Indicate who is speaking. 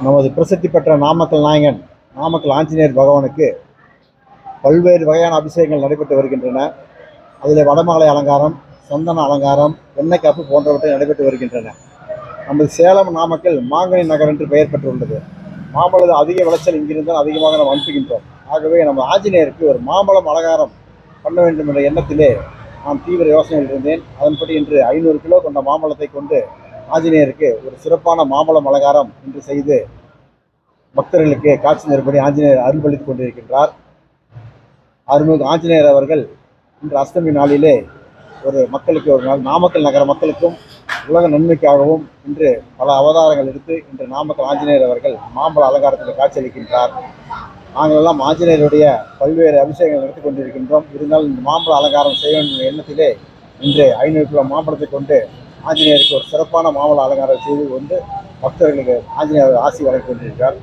Speaker 1: நமது பிரசித்தி பெற்ற நாமக்கல் நாயகன் நாமக்கல் ஆஞ்சநேயர் பகவானுக்கு பல்வேறு வகையான அபிஷேகங்கள் நடைபெற்று வருகின்றன. அதில் வடமாலை அலங்காரம், சந்தன அலங்காரம், எண்ணெய் காப்பு போன்றவற்றை நடைபெற்று வருகின்றன. நமது சேலம் நாமக்கல் மாங்கனி நகர் என்று பெயர் பெற்றுள்ளது. மாம்பழம் அதிக விளைச்சல் இங்கிருந்தால் அதிகமாக நாம் அனுப்புகின்றோம். ஆகவே நம்ம ஆஞ்சநேயருக்கு ஒரு மாம்பழம் அலங்காரம் பண்ண வேண்டும் என்ற எண்ணத்திலே நான் தீவிர யோசனையில் இருந்தேன். அதன்படி இன்று 500 கிலோ கொண்ட மாம்பழத்தை கொண்டு ஆஞ்சநேயருக்கு ஒரு சிறப்பான மாம்பழம் அலங்காரம் இன்று செய்து பக்தர்களுக்கு காட்சி தரும்படி ஆஞ்சநேயர் அருள்பளித்துக் கொண்டிருக்கின்றார். அருள்மிகு ஆஞ்சநேயர் அவர்கள் இன்று அஷ்டமி நாளிலே ஒரு மக்களுக்கு ஒரு நாள் நாமக்கல் நகர மக்களுக்கும் உலக நன்மைக்காகவும் இன்று பல அவதாரங்கள் எடுத்து இன்று நாமக்கல் ஆஞ்சநேயர் அவர்கள் மாம்பழ அலங்காரத்தில் காட்சியளிக்கின்றார். நாங்கள் எல்லாம் ஆஞ்சநேயருடைய பல்வேறு அபிஷேகங்கள் நடத்தி கொண்டிருக்கின்றோம். இருந்தாலும் இந்த மாம்பழ அலங்காரம் செய்ய வேண்டும் எண்ணத்திலே இன்று 500 கிலோ மாம்பழத்தை கொண்டு ஆஞ்சநேயருக்கு ஒரு சிறப்பான மாம்பழ அலங்காரம் செய்து கொண்டு பக்தர்களுக்கு ஆஞ்சநேயர் ஆசி வழங்கிக் கொண்டிருக்கிறார்.